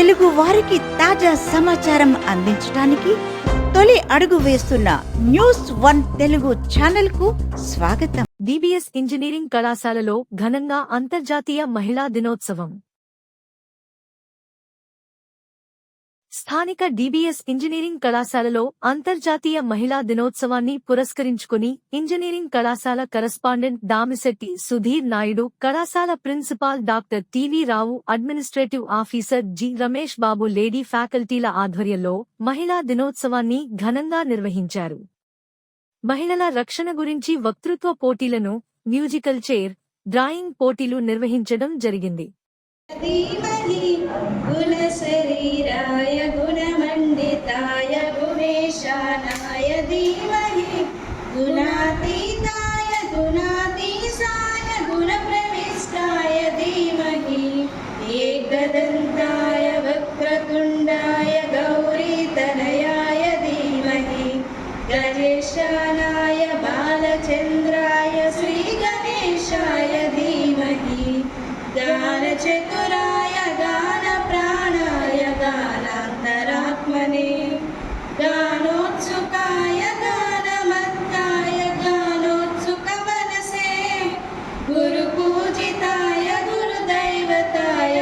తెలుగు వారికి తాజా సమాచారం అందించడానికి తొలి అడుగు వేస్తున్న న్యూస్1 తెలుగు ఛానల్ కు స్వాగతం. డిబిఎస్ ఇంజనీరింగ్ కళాశాలలో ఘనంగా అంతర్జాతీయ మహిళా దినోత్సవం. స్థానిక డిబిఎస్ ఇంజనీరింగ్ కళాశాలలో అంతర్జాతీయ మహిళా దినోత్సవాన్ని పురస్కరించుకుని ఇంజనీరింగ్ కళాశాల కరస్పాండెంట్ దామిశెట్టి సుధీర్ నాయుడు, కళాశాల ప్రిన్సిపాల్ డాక్టర్ టివి రావు, administrative officer G Ramesh Babu, lady ఫ్యాకల్టీల ఆధ్వర్యంలో మహిళా దినోత్సవాన్ని ఘనంగా నిర్వహించారు. మహిళల రక్షణ గురించి వక్తృత్వ పోటీలను, మ్యూజికల్ చైర్, డ్రాయింగ్ పోటీలు నిర్వహించడం జరిగింది. गुणशरीराय गुणमण्डिताय गुणेशानाय धीमहि गुणातीताय गुणातीशाय गुणप्रविष्टाय धीमहि एकदन्ताय वक्रतुण्डाय गौरीतनयाय धीमहि गजेशानाय बालचन्द्राय श्रीगणेशाय धीमहि गानचतुराय गानप्राणाय गानान्तरात्मने गानोत्सुकाय गानमत्ताय गानोत्सुकमनसे गुरुपूजिताय गुरुदैवताय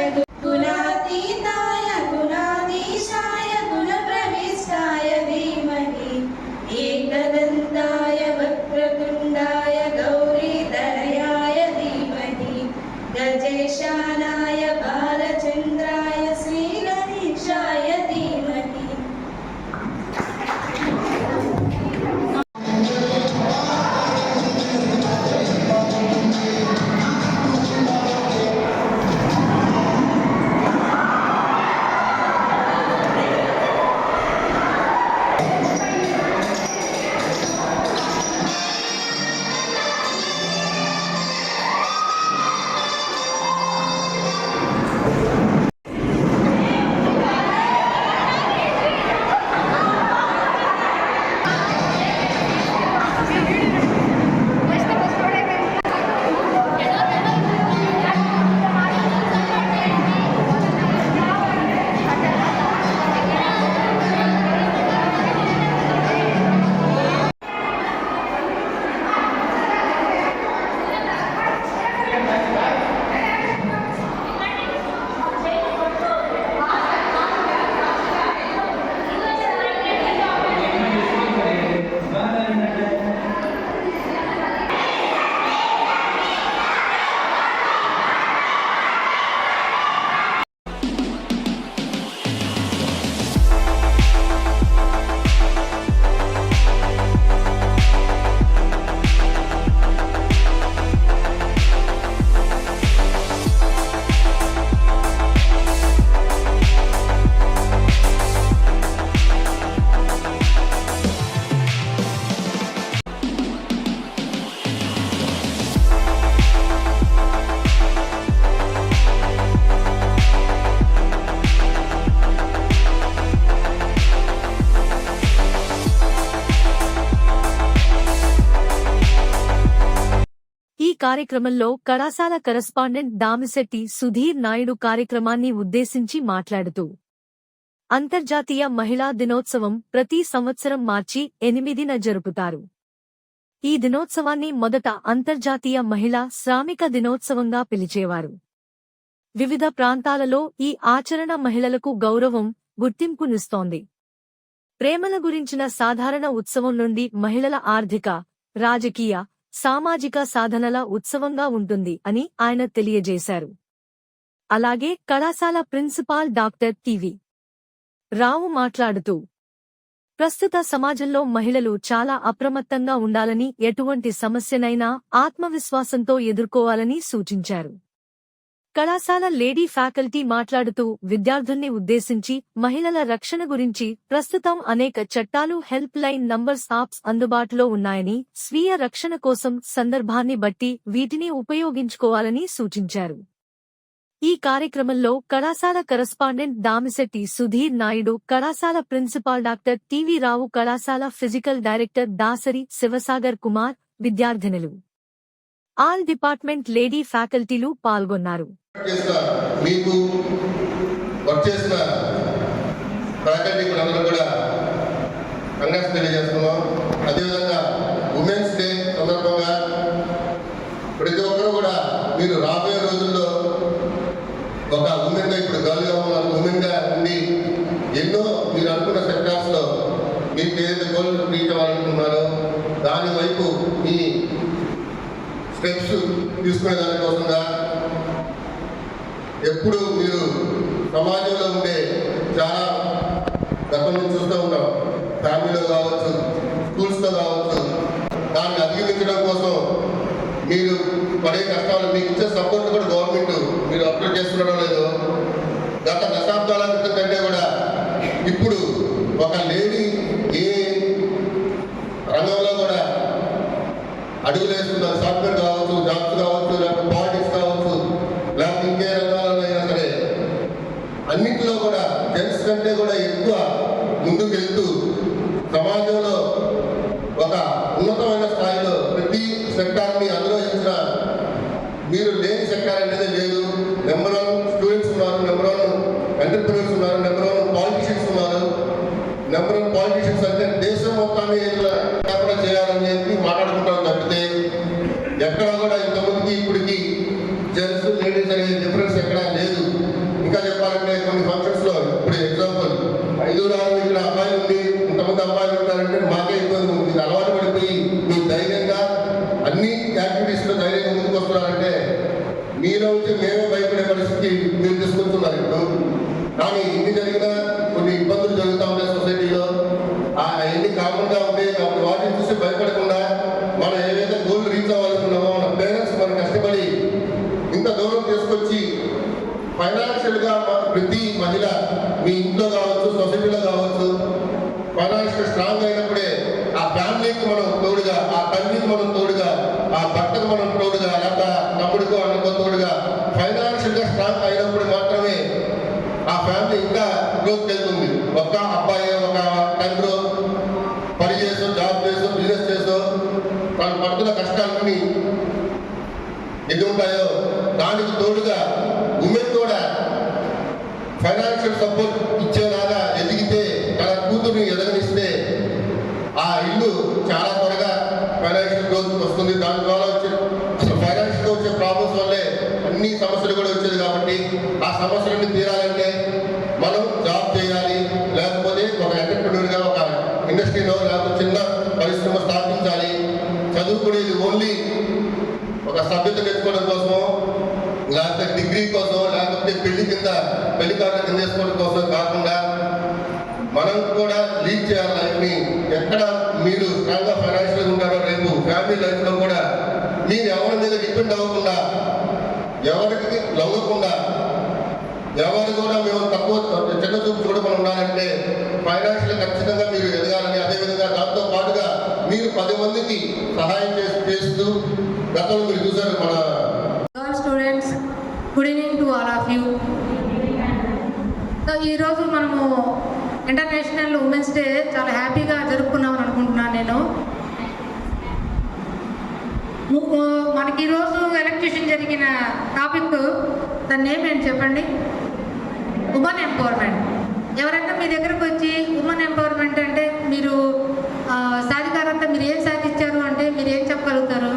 गुणातीताय गुणाधीशाय गुणप्रविष्टाय धीमहि एकदन्ताय वक्रतुण्डाय गौरीतनयाय धीमहि गजेशानाय बालचन्द्राय श्रीगणेशाय धीमहि. ఈ కార్యక్రమంలో కళాశాల కరస్పాండెంట్ దామిశెట్టి సుధీర్ నాయుడు కార్యక్రమాన్ని ఉద్దేశించి మాట్లాడుతూ, అంతర్జాతీయ మహిళా దినోత్సవం ప్రతి సంవత్సరం మార్చి 8న జరుపుతారు. ఈ దినోత్సవాన్ని మొదట అంతర్జాతీయ మహిళా శ్రామిక దినోత్సవంగా పిలిచేవారు. వివిధ ప్రాంతాలలో ఈ ఆచరణ మహిళలకు గౌరవం, గుర్తింపునిస్తోంది. ప్రేమల గురించిన సాధారణ ఉత్సవం నుండి మహిళల ఆర్థిక, రాజకీయ, సామాజిక సాధనల ఉత్సవంగా ఉంటుంది అని ఆయన తెలియజేశారు. అలాగే కళాశాల ప్రిన్సిపాల్ డాక్టర్ టివి రావు మాట్లాడుతూ, ప్రస్తుత సమాజంలో మహిళలు చాలా అప్రమత్తంగా ఉండాలని, ఎటువంటి సమస్యనైనా ఆత్మవిశ్వాసంతో ఎదుర్కోవాలని సూచించారు. కళాశాల లేడీ ఫ్యాకల్టీ మాట్లాడుతూ, విద్యార్థుల్ని ఉద్దేశించి మహిళల రక్షణ గురించి ప్రస్తుతం అనేక చట్టాలు, హెల్ప్ లైన్ నంబర్స్, యాప్స్ అందుబాటులో ఉన్నాయని, స్వీయ రక్షణ కోసం సందర్భాన్ని బట్టి వీటిని ఉపయోగించుకోవాలని సూచించారు. ఈ కార్యక్రమంలో కళాశాల కరస్పాండెంట్ దామిశెట్టి సుధీర్ నాయుడు, కళాశాల ప్రిన్సిపాల్ డాక్టర్ టివి రావు, కళాశాల ఫిజికల్ డైరెక్టర్ దాసరి శివసాగర్ కుమార్, విద్యార్థినులు, ఆల్ డిపార్ట్మెంట్ లేడీ ఫ్యాకల్టీలు పాల్గొన్నారు. వర్క్ చేసిన ఫ్యాకల్టీ అందరూ కూడా కంగ్రాట్స్ తెలియజేస్తున్నాం. అదేవిధంగా ఉమెన్స్ డే సందర్భంగా ప్రతి ఒక్కరూ కూడా మీరు రాబోయే రోజుల్లో ఒక ఉమెన్గా, ఇప్పుడు గర్ల్గా ఉన్నారు, ఉమెన్గా ఉండి ఎన్నో మీరు అనుకున్న సెక్టార్స్లో మీకు ఏదైతే గోల్ రీచ్ అవ్వాలనుకున్నారో దాని వైపు మీ స్టెప్స్ తీసుకునే దానికోసంగా ఎప్పుడు మీరు సమాజంలో ఉండే చాలా గతం నుంచి చూస్తూ ఉంటాం, ఫ్యామిలీలో కావచ్చు, స్కూల్స్లో కావచ్చు, దాన్ని అధిగమించడం కోసం మీరు పడే కష్టాలు, మీకు ఇచ్చే సపోర్ట్ కూడా గవర్నమెంట్ మీరు అప్లై చేస్తున్నారో లేదో, గత దశాబ్దాల క్రితం కంటే కూడా ఇప్పుడు ఒక లేడీ ఏ రంగంలో కూడా అడుగులు వేస్తున్నారు. సాఫ్ట్వేర్ కావచ్చు, జాబ్స్ కావచ్చు, లేకపోతే పాలిటిక్స్ కావచ్చు, లేకపోతే ఇంకే రంగాలలో అయినా సరే అన్నింటిలో కూడా జెంట్స్ కంటే కూడా ఎక్కువ ముందుకు వెళ్తూ సమాజంలో ఒక ఉన్నతమైన స్థాయిలో ప్రతి సెక్టార్ని అధిరోహించిన మీరు లేని సెక్టార్ అనేది లేదు. నెంబర్ 1 స్టూడెంట్స్ ఉన్నారు, నెంబర్ 1 ఎంటర్ప్రెన్యూర్స్ ఉన్నారు, నెంబర్ 1 పాలిటిషియన్స్ ఉన్నారు. నెంబర్ 1 పాలిటిషియన్స్ అంటే దేశం మొత్తాన్ని లేకుండా చేయాలని చెప్పి మాట్లాడుకుంటాం తప్పితే ఎక్కడ కూడా ఇంతమందికి ఇప్పటికి జెంట్స్ లేడీస్ అనే డిఫరెన్స్ ఎక్కడా లేదు. ఇంకా చెప్పాలంటే కొన్ని ఫంక్షన్స్లో ఇప్పుడు ఎగ్జాంపుల్ 5-6 ఇక్కడ అబ్బాయిలు ఉంది, ఇంతమంది అబ్బాయిలు ఉంటారంటే మాకే ఇబ్బంది ఉంది. అలవాటు పడిపోయి మీరు ధైర్యంగా అన్ని యాక్టివిటీస్లో ధైర్యంగా ముందుకు వస్తున్నారంటే మీలో వచ్చి మేమే భయపడే పరిస్థితి మీరు తీసుకుంటున్నారు ఇప్పుడు. కానీ ఇన్ని జరిగినా కొన్ని ఇబ్బందులు జరుగుతూ ఉంటాయి సొసైటీలో, అవన్నీ కామన్గా ఉంటాయి. కాబట్టి వాటిని చూసి భయపడకుండా మనం ఏదైతే గోల్ రీచ్ అవ్వాలనుకున్నామో మన పేరెంట్స్ మనం కష్టపడి ఇంత దూరం తీసుకొచ్చి ఫైనాన్షియల్గా ప్రతి మహిళ మీ ఇంట్లో కావచ్చు, సొసైటీలో కావచ్చు, ఫైనాన్షియల్ స్ట్రాంగ్ అయినప్పుడే ఆ ఫ్యామిలీకి మనం తోడుగా, ఆ తల్లికి మనం తోడుగా, ఆ భర్తకు మనం తోడుగా, లేకపోతే తమ్ముడికో అన్నకో తోడుగా ఫైనాన్షియల్గా స్ట్రాంగ్ అయినప్పుడు మాత్రమే ఆ ఫ్యామిలీ ఇంకా గ్రోత్ వెళ్తుంది. ఒక అబ్బాయి ఒక తండ్రి పని చేసో, జాబ్ చేసో, బిజినెస్ చేసో తను పడుతున్న కష్టాలన్నీ ఎన్ని ఉంటాయో దానికి తోడుగా ఉమెన్ కూడా ఫైనాన్షియల్ సపోర్ట్ ఇచ్చేలాగా ఎదిగితే, తన కూతుర్ని ఎదగనిస్తే ఆ ఇల్లు చాలా త్వరగా ఫైనాన్షియల్ గ్రోత్ వస్తుంది. దాని ద్వారా వచ్చే అసలు ఫైనాన్షియల్గా వచ్చే ప్రాబ్లమ్స్ వల్లే అన్ని సమస్యలు కూడా వచ్చేది. కాబట్టి ఆ సమస్యలన్నీ తీరాలంటే మనం జాబ్ చేయాలి, లేకపోతే ఒక ఎంటర్ప్రెన్యూర్గా ఒక ఇండస్ట్రీలో లేకపోతే చిన్న పరిశ్రమ స్థాపించాలి. చదువుకునేది ఓన్లీ ఒక సభ్యత నేర్చుకోవడం కోసమో, లేకపోతే డిగ్రీ కోసం, లేకపోతే పెళ్లి కార్డు కింద చేసుకోవడం కోసం కాకుండా మనం కూడా లీడ్ చేయాలి లైఫ్ని. ఎక్కడ మీరు స్ట్రాంగ్గా ఫైనాన్షియల్గా ఉంటారో రేపు ఫ్యామిలీ లైఫ్లో కూడా మీరు ఎవరి మీద డిపెండ్ అవ్వకుండా, ఎవరికి లొంగకుండా, ఎవరు కూడా మేము తక్కువ చిన్న చూపు చూడకుండా ఉండాలంటే ఫైనాన్షియల్ ఖచ్చితంగా మీరు ఎదగాలని, అదేవిధంగా దాంతో పాటుగా మీరు 10 మందికి సహాయం చేస్తూ గతంలో మీరు చూసారు మన students. Good evening to all of you. So ఈరోజు మనము ఇంటర్నేషనల్ ఉమెన్స్ డే చాలా హ్యాపీగా జరుపుకున్నామని అనుకుంటున్నాను నేను. మనకి ఈరోజు ఎలక్ట్రిషన్ జరిగిన టాపిక్, దాని నేమ్ ఏంటి చెప్పండి? Women empowerment. ఎవరైనా మీ దగ్గరకు వచ్చి ఉమెన్ ఎంపవర్మెంట్ అంటే మీరు సాధికారంతా మీరు ఏం సాధించారు అంటే మీరు ఏం చెప్పగలుగుతారు?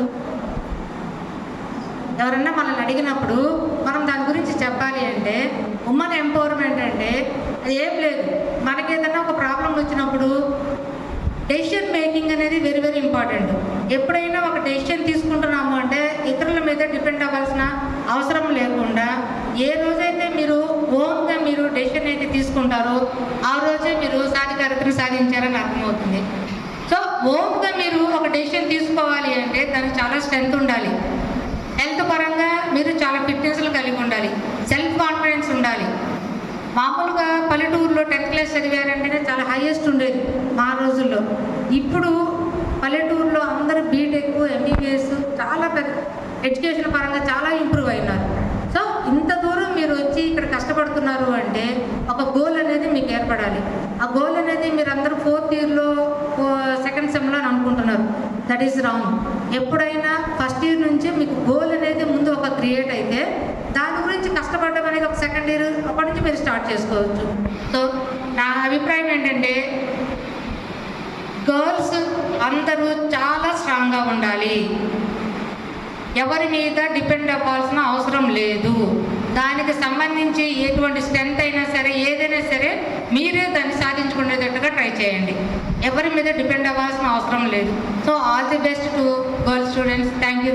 ఎవరన్నా మనల్ని అడిగినప్పుడు మనం దాని గురించి చెప్పాలి అంటే ఉమెన్ ఎంపవర్మెంట్ అంటే అది ఏం లేదు. మనకి ఏదైనా ఒక ప్రాబ్లం వచ్చినప్పుడు డెసిషన్ మేకింగ్ అనేది వెరీ వెరీ ఇంపార్టెంట్. ఎప్పుడైనా ఒక డెసిషన్ తీసుకుంటున్నాము అంటే ఇతరుల మీద డిపెండ్ అవ్వాల్సిన అవసరం లేకుండా ఏ రోజైతే మీరు ఓన్గా మీరు డెసిషన్ అయితే తీసుకుంటారో ఆ రోజే మీరు సాధికారతను సాధించారని అర్థమవుతుంది. సో ఓన్గా మీరు ఒక డెసిషన్ తీసుకోవాలి అంటే దానికి చాలా స్ట్రెంగ్త్ ఉండాలి. హెల్త్ పరంగా మీరు చాలా ఫిట్నెస్లు కలిగి ఉండాలి, సెల్ఫ్ కాన్ఫిడెన్స్ ఉండాలి. మామూలుగా పల్లెటూరులో 10th క్లాస్ చదివారంటేనే చాలా హైయెస్ట్ ఉండేది మా రోజుల్లో. ఇప్పుడు పల్లెటూరులో అందరూ బీటెక్, ఎంబీబీఎస్ చాలా పెద్ద ఎడ్యుకేషన్ పరంగా చాలా ఇంప్రూవ్ అయినారు. సో ఇంత దూరం మీరు వచ్చి ఇక్కడ కష్టపడుతున్నారు అంటే ఒక గోల్ అనేది మీకు ఏర్పడాలి. ఆ గోల్ అనేది మీరు అందరూ 4th ఇయర్లో 2nd సెమ్లో అని అనుకుంటున్నారు. That is wrong. ఎప్పుడైనా ఫస్ట్ ఇయర్ నుంచే మీకు గోల్ అనేది ముందు ఒక క్రియేట్ అయితే దాని గురించి కష్టపడడం అనేది ఒక సెకండ్ ఇయర్ అప్పటి నుంచి మీరు స్టార్ట్ చేసుకోవచ్చు. సో నా అభిప్రాయం ఏంటంటే గర్ల్స్ అందరూ చాలా స్ట్రాంగ్గా ఉండాలి. ఎవరి మీద డిపెండ్ అవ్వాల్సిన అవసరం లేదు. దానికి సంబంధించి ఎటువంటి స్ట్రెంత్ అయినా సరే ఏదైనా సరే మీరే దాన్ని సాధించుకునేటట్టుగా ట్రై చేయండి. ఎవరి మీద డిపెండ్ అవ్వాల్సిన అవసరం లేదు. So all the best to girl students. Thank you.